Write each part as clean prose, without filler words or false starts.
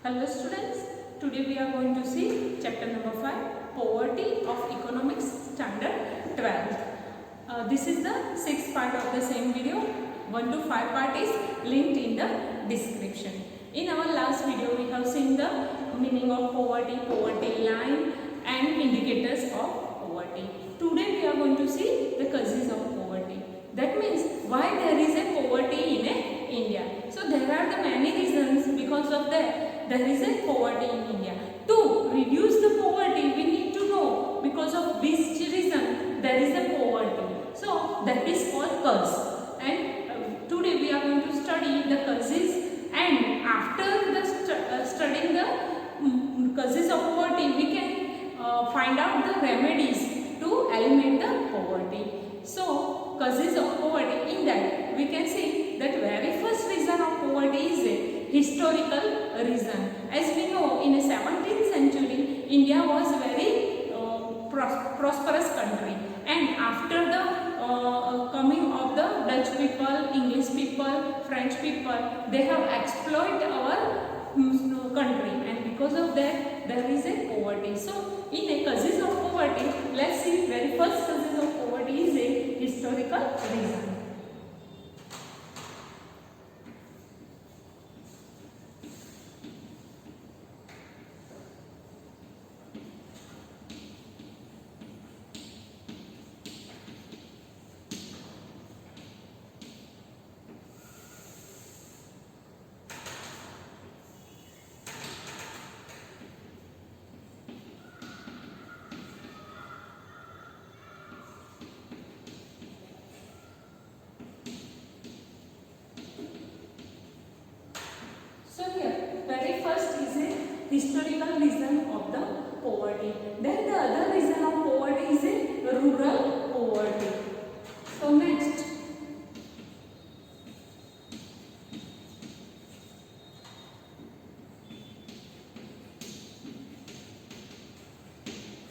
Hello students, today we are going to see chapter number 5, Poverty of Economics Standard 12. This is the 6th part of the same video. 1 to 5 part is linked in the description. In our last video we have seen the meaning of poverty, poverty line and indicators of poverty. Today we are going to see the causes of poverty. That means why there is a poverty in India. So there are the many reasons because of that. There is a poverty in India. To reduce the poverty, we need to know because of which reason there is a poverty. So that is called cause. And today we are going to study the causes. And after the studying the causes of poverty, we can find out the remedies to eliminate the poverty. So causes of poverty, in that we can see that very first reason of poverty is a historical reason. As we know, in the 17th century, India was a very prosperous country, and after the coming of the Dutch people, English people, French people, they have exploited our country, and because of that there is a poverty. So in a causes of poverty, let's see, very first causes of poverty is a historical reason. So here, very first is a historical reason of the poverty. Then the other reason of poverty is a rural poverty. So next,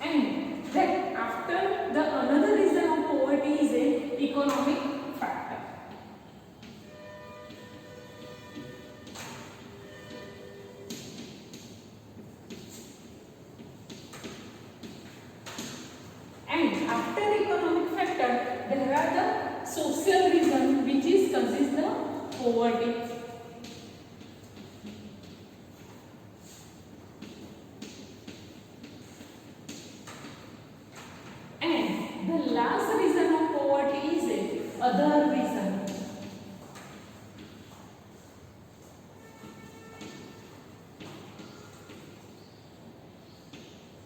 and then after the another reason of poverty is a economic factor. And after economic factor, there are the social reason which is causes the poverty. And the last reason of poverty is a other reason.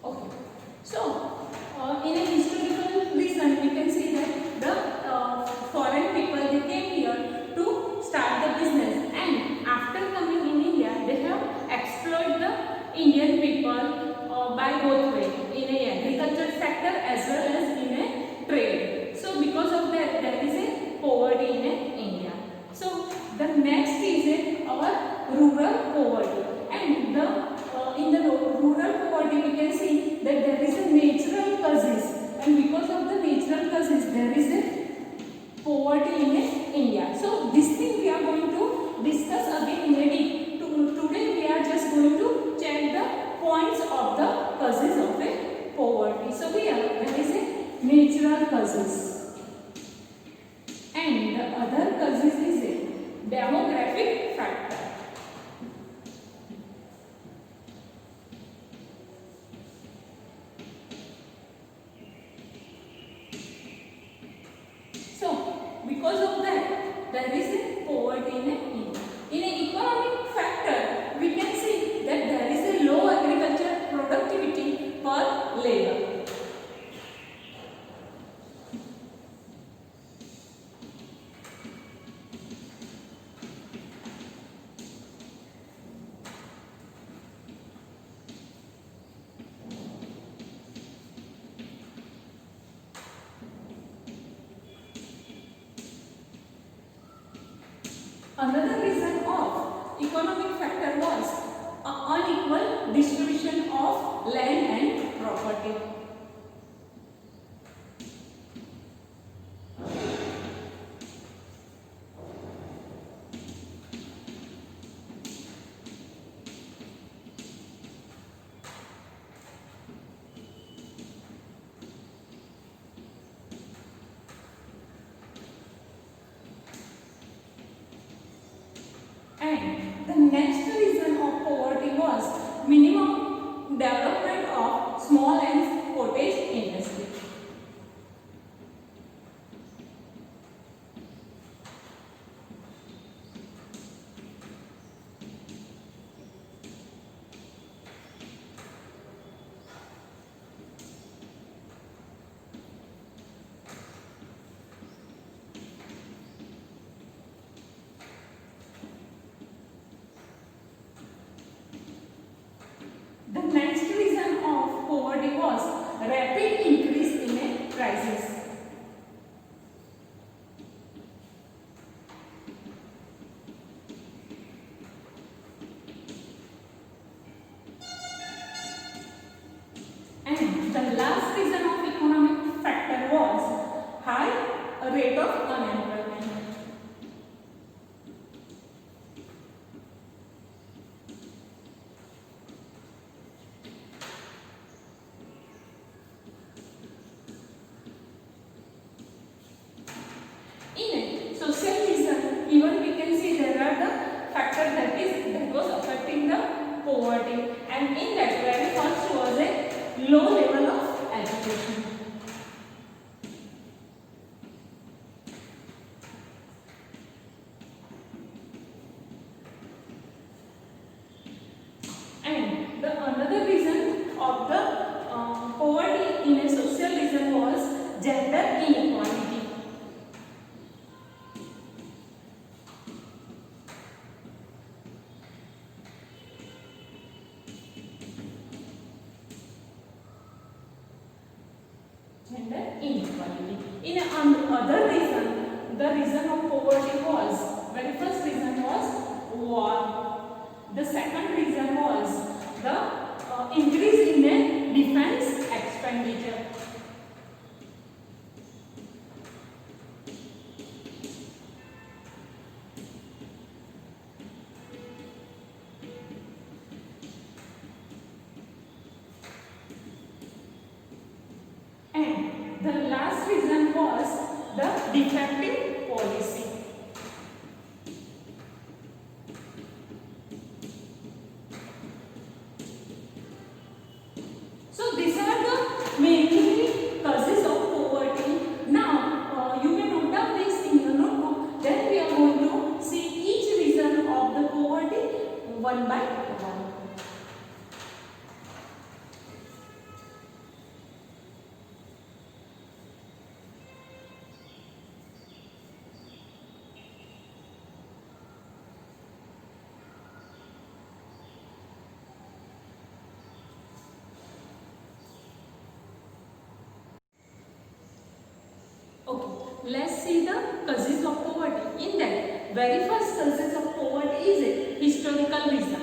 Okay. So in a historical reason, we can see that the foreign people, they came here to start the business, and after coming in India, they have exploited the Indian people by both way, in a agriculture sector as well as in a trade. So because of that, there is a poverty in India. So the next is our rural poverty, and the in the rural poverty we can see that there is a natural causes, and because of the natural causes there is a poverty in India. So this thing we are going to discuss again maybe. Today we are just going to check the points of the causes of a poverty. So here there is a natural causes, and the other causes is a demographic factor. Because of that, there is a poverty in India. In an economic factor, we can see that there is a low agriculture productivity per labor. Another reason of economic factor was unequal distribution of land and property. rapid increase in a prices. And the last reason of economic factor was high rate of unemployment. In a social reason, even we can see there are the factors that was affecting the poverty, and in that very first was a low level of education. And the another reason of the poverty in a social reason was gender inequality. Gender inequality. In another reason, the reason of poverty was, very first reason was war. The second reason was the increase in a defense expenditure. And the last reason was the defective policy. So these are the mainly causes of poverty. Now you may note down this in your notebook. Then we are going to see each reason of the poverty one by one. Okay, let's see the causes of poverty. In that, very first causes of poverty is a historical reason.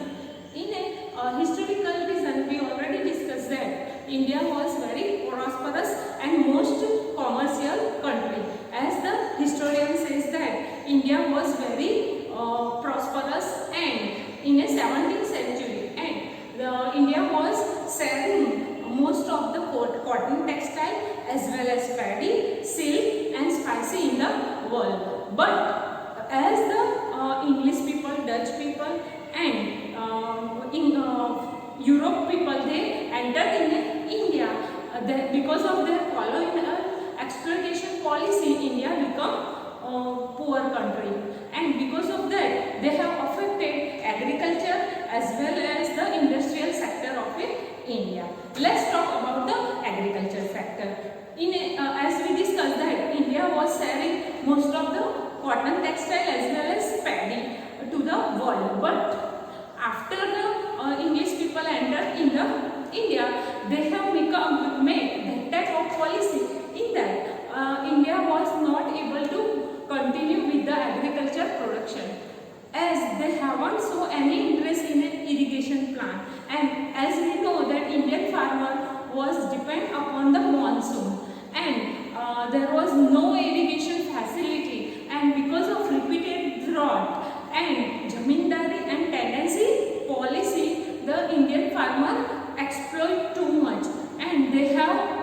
In a historical reason, we already discussed that India was very prosperous and most commercial country. As the historian says that India was very prosperous and in a 17th century, and India was selling most of the cotton textile as well as paddy, silk and spicy in the world. But as the English people, Dutch people and Europe people, they entered in India. Because of their colonial exploitation policy, India become poor country, and because of that they have affected agriculture as well as the industrial sector of India. Let's talk about the agriculture sector. As we discussed that India was selling most of the cotton textile as well as paddy to the world, but after the English people entered in the India, they have made that type of policy in that India was not able to continue with the agriculture production, as they haven't shown any interest in an irrigation plant. And as we know that Indian farmer was depend upon the monsoon, and there was no irrigation facility, and because of repeated drought and zamindari and tenancy policy, the Indian farmer exploit too much, and they have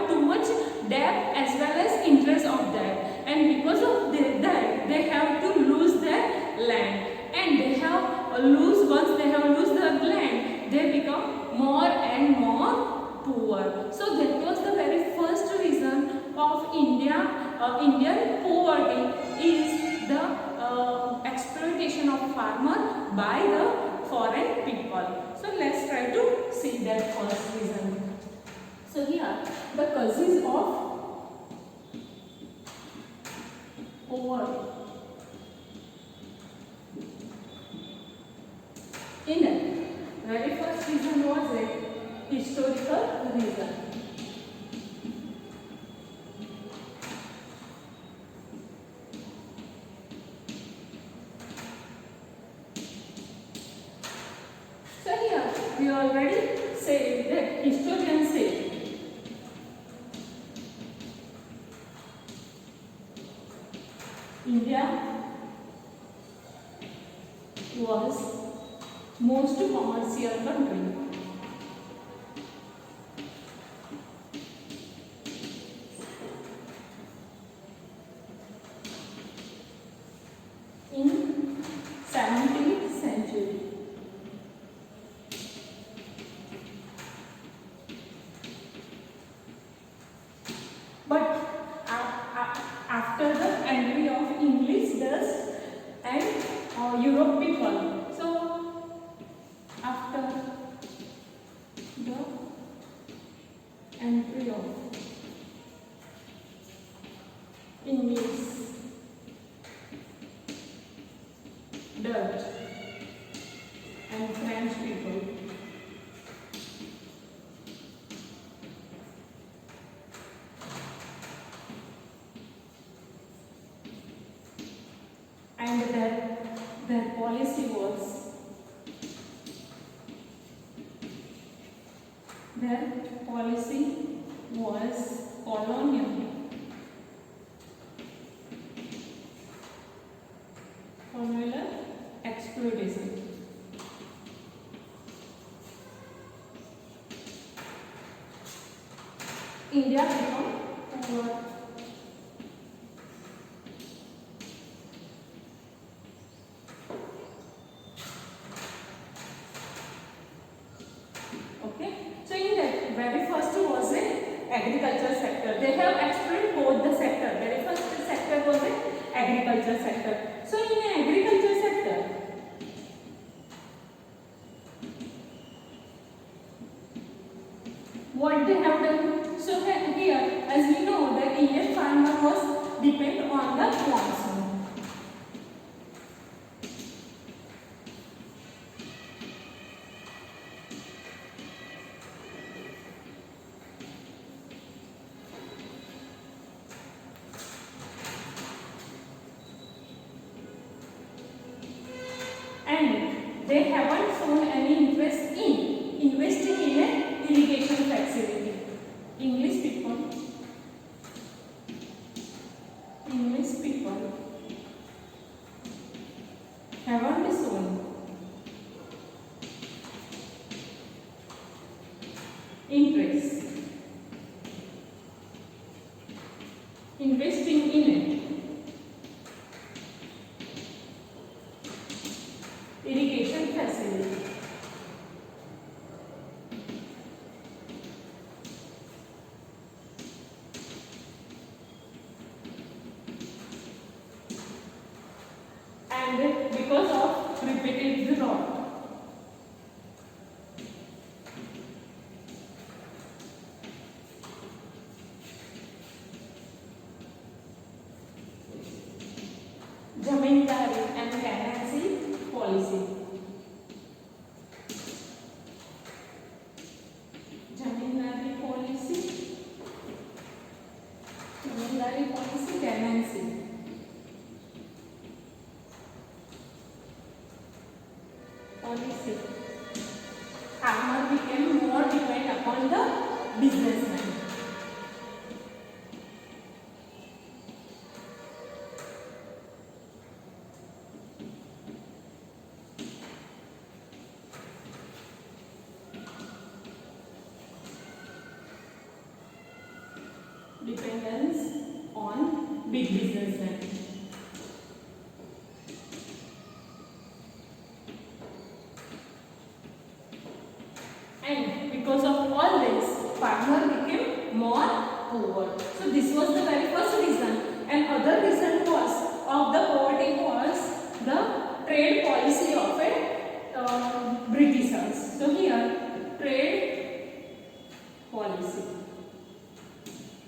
too much debt as well as interest of that, and because of that they have to lose their land, and they have once they have lose the land, they become more and more poor. So that was the very first reason of Indian poverty is the exploitation of farmer by the foreign people. So let's try to see that first reason. So here the causes of poverty. In that, very first reason was historical reason. So here we already say that historians say India was most commercial country. In 17th century. But after the entry of English, Dutch and Europe people, so after the entry of English, Dutch and French people, and their policy was colonial exploitation. India became poor. Okay, so in that very first was a agriculture sector. They have explored both the sector. Very first sector was a agriculture sector. So in an agriculture sector, what they have done? So here, as we know, the Indian farmer was depend on the monsoon. And they haven't shown any interest in investing in an irrigation facility. English people haven't shown interest investing in it irrigation facility. And because of repeated drought. Zamindari and tenancy policy. Zamindari policy, tenancy. Policy. Farmer became more dependent upon the businessman. Dependence on big businessmen. And because of all this, farmer became more poor. So this was the very first reason. And other reason was of the poverty was the trade policy of a Britishers. So here trade policy.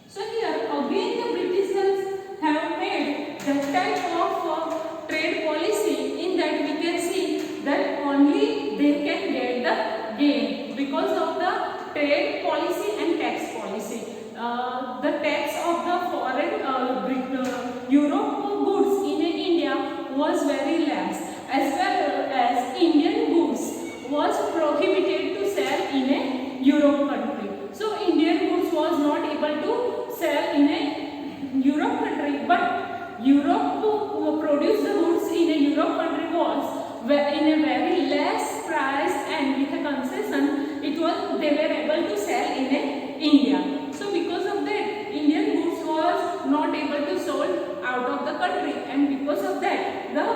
So here again the Britishers have made that type of trade policy. In that we can see that only they can get the gain because of the policy and tax policy. The tax of the foreign Europe goods in India was very less, as well as Indian goods was prohibited to sell in a Europe country. So Indian goods was not able to sell in a Europe country, but Europe produce the goods in a Europe country was in a very less price, and with a concession they were able to sell in a India. So because of that, Indian goods was not able to sold out of the country, and because of that the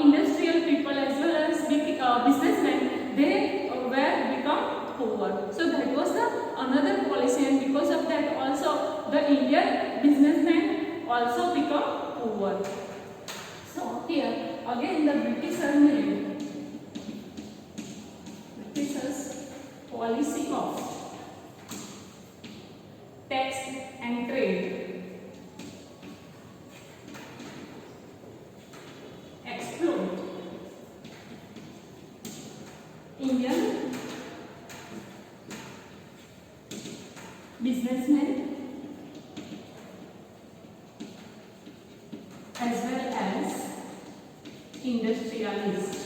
industrial people as well as businessmen, they were become poor. So that was the another policy, and because of that also the Indian businessmen also become poor. So here again the Britishers policy of tax and trade exploit Indian businessmen as well as industrialists.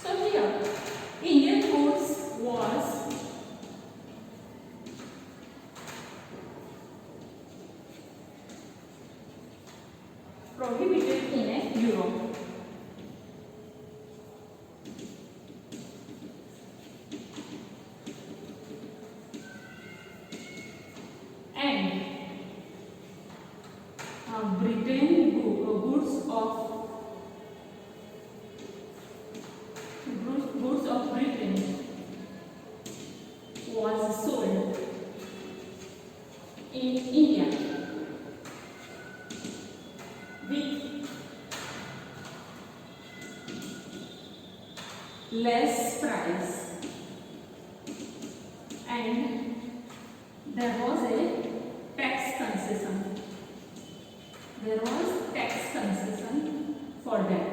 So here Indian goods was prohibited in Europe. And Britain goods of Britain was sold in India with less price, and there was a tax concession. There was tax concession for that.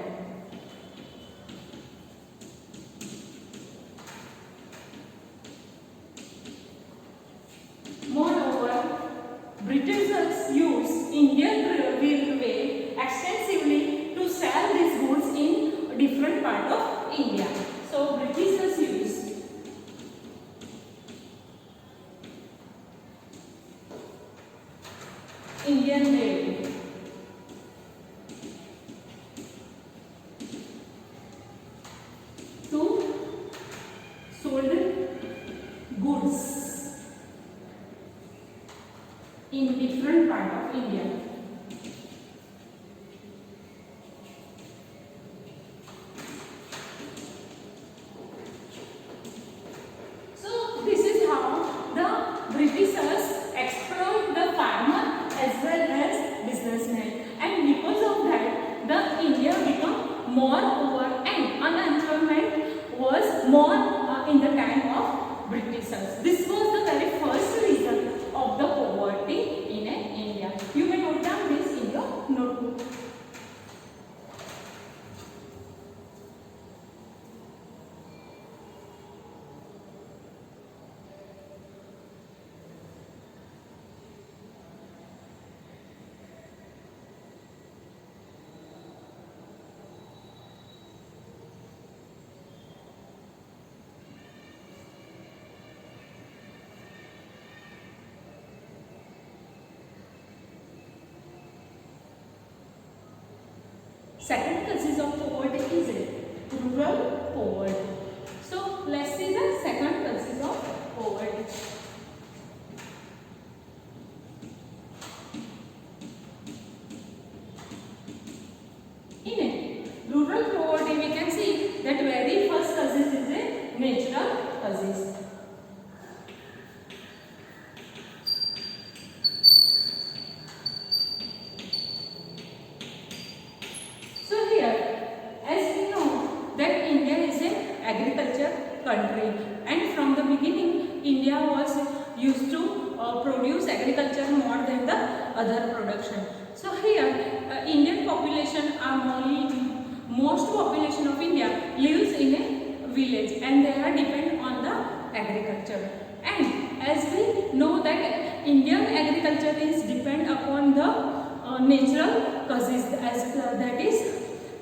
Moreover, Britishers used Indian railway extensively to sell these goods in different parts of India. So Britishers used Indian railway to sold goods in different part of India. So this is how the Britishers exploit the farmer as well as businessmen, and because of that the India become more poor and unemployment was more in the time of Britishers. This was the very first reason of the poverty in India. You may note down this in your notebook. Second causes of poverty is rural poverty. So let's see the second causes of poverty. In rural poverty, we can see that very first causes is a natural causes. Country, and from the beginning India was used to produce agriculture more than the other production. So here Indian population are most population of India lives in a village and they are depend on the agriculture. And as we know that Indian agriculture is depend upon the natural causes, as that is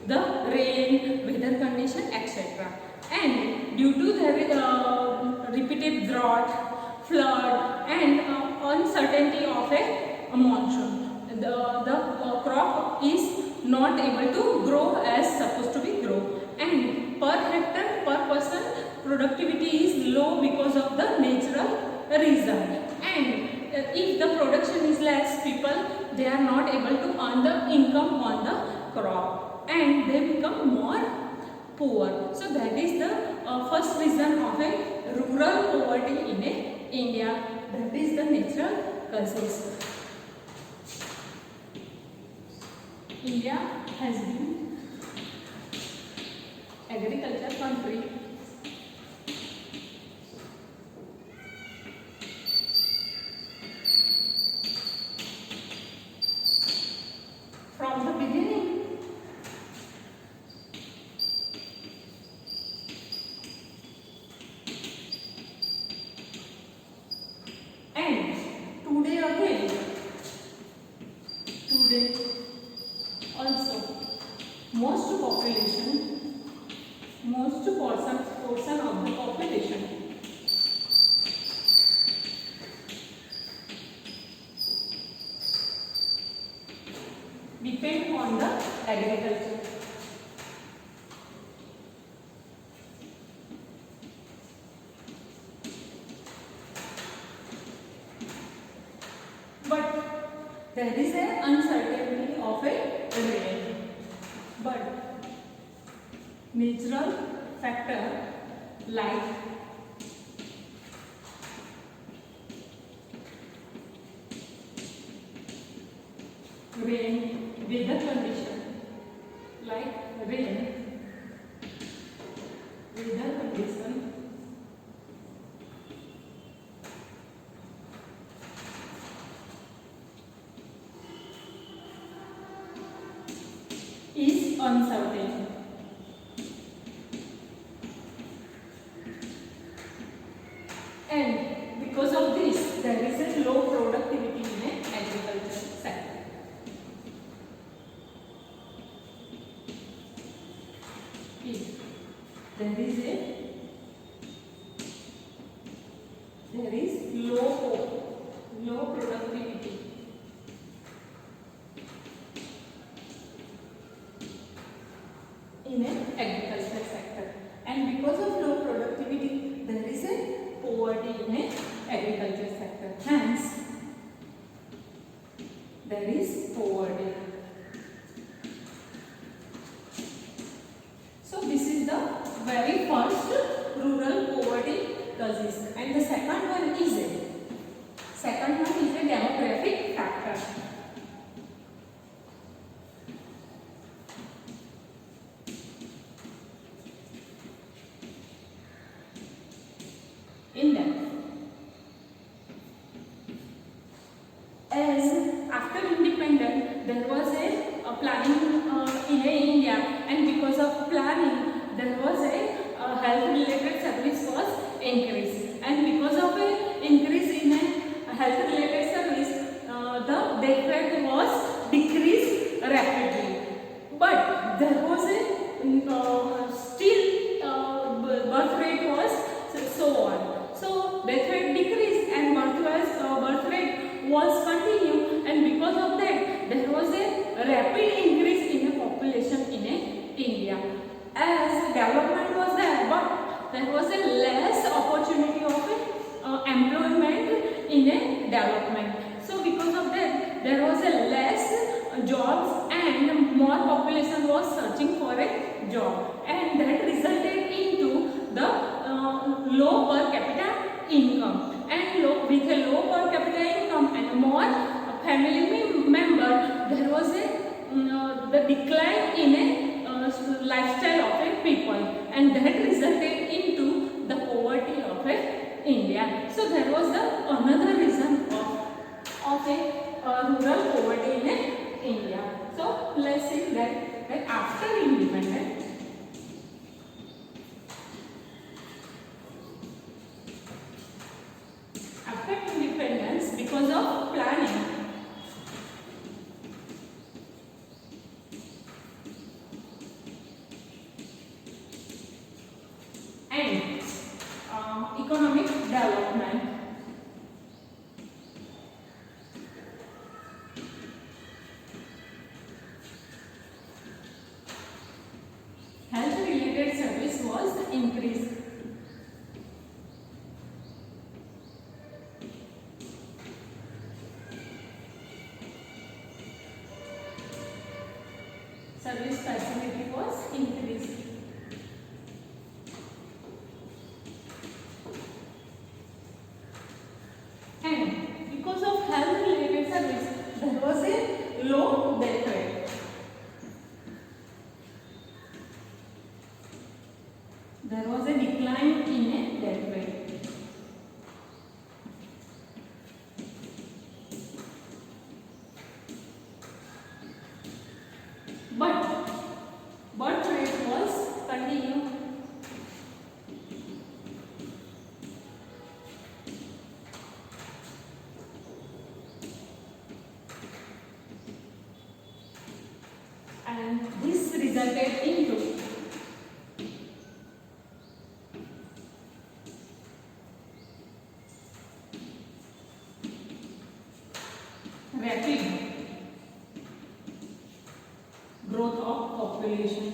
the rain, weather condition, etc. And due to the repeated drought, flood, and uncertainty of a monsoon, the crop is not able to grow as supposed to be grow, and per hectare per person productivity is low because of the natural reason. And if the production is less, people they are not able to earn the income on the crop and they become more poor. So that is the first reason of a rural poverty in India, that is the natural causes. India has been agriculture country from the beginning. And today again, today also most portion of the population depend on the agriculture. But there is an uncertainty of a rain. But natural factor like rain, weather condition, like rain, weather condition, is uncertain. And because of this, there is a low productivity in agriculture sector. If there is low productivity in an agriculture sector, and because of low productivity there is a poverty in an agriculture sector, hence there is poverty. So this is the very first rural poverty causes, and the second one is a demographic factor. In that, as after independence there was a planning in India, and because of planning there was a health related service was increased, and because of a increase in a health related service the death rate was decreased rapidly, but there was a still birth rate was so on. So death rate decreased and birth rate was continued, and because of that there was a rapid increase in the population in India. As development was there, but there was a less opportunity of employment in a development. So because of that there was a less jobs and more population was searching for a job, and that resulted into the low per capita income, and with a low per capita income and more family member, there was the decline in a lifestyle of a people, and that resulted into the poverty of India. So there was another reason of a rural poverty in India. So let's see that after independence development. Health related service was increased. Service facility was increased. And because of health related service, there was a low death rate. There was a decline in a death rate. But birth rate was continued. And this resulted into rapid growth of population.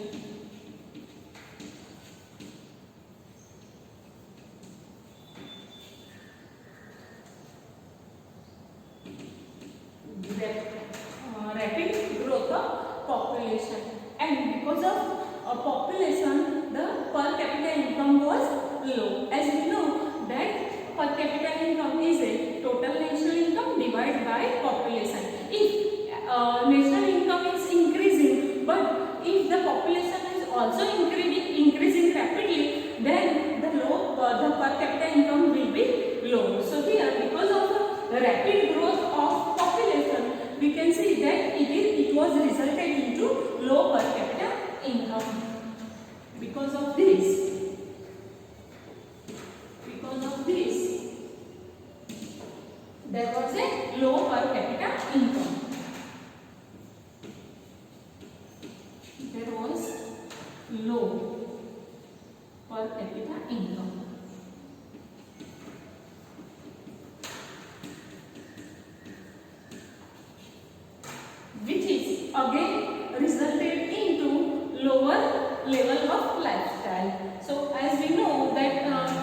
Rapid growth of population, and because of population, the per capita income was low. As we know that per capita income is a total national income divided by population. If national income is increasing, but if the population is also increasing rapidly, then the per capita income will be low. So here, because of the rapid growth of population, we can see that it was resulted into low per capita income. Because of this, there was a low per capita income. There was low per capita income. Which is again resulted into lower level of lifestyle. So as we know that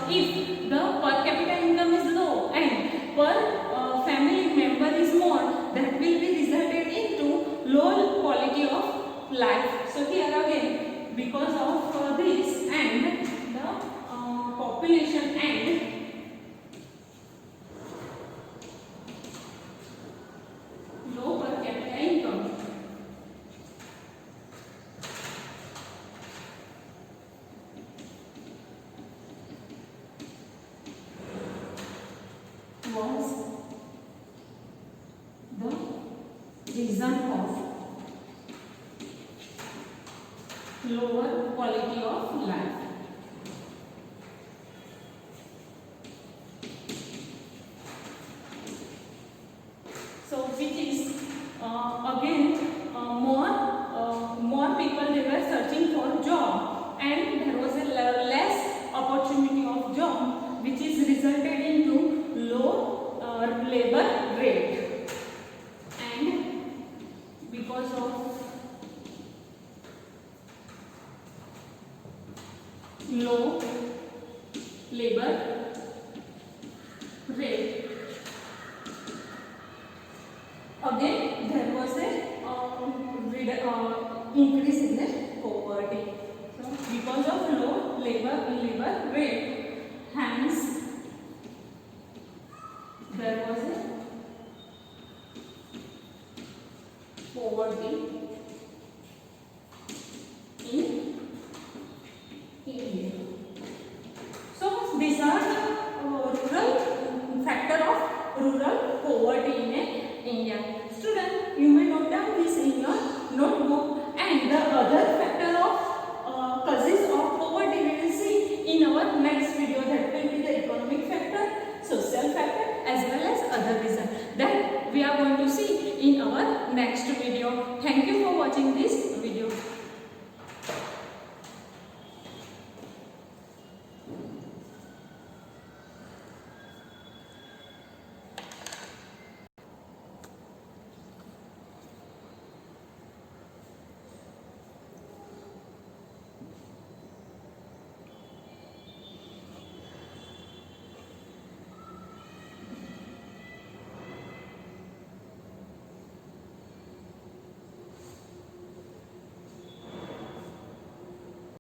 if the per capita income is low and per family member is more, that will be resulted into low quality of life. So here again, because of this and the population and low per capita income, was the reason of lower quality of life. So which is again more people they were searching for job, and there was a less opportunity of job, which is resulted into low labor rate. And because of low labor rate, again there was a increase in the poverty. So because of low labor rate, hence there was a poverty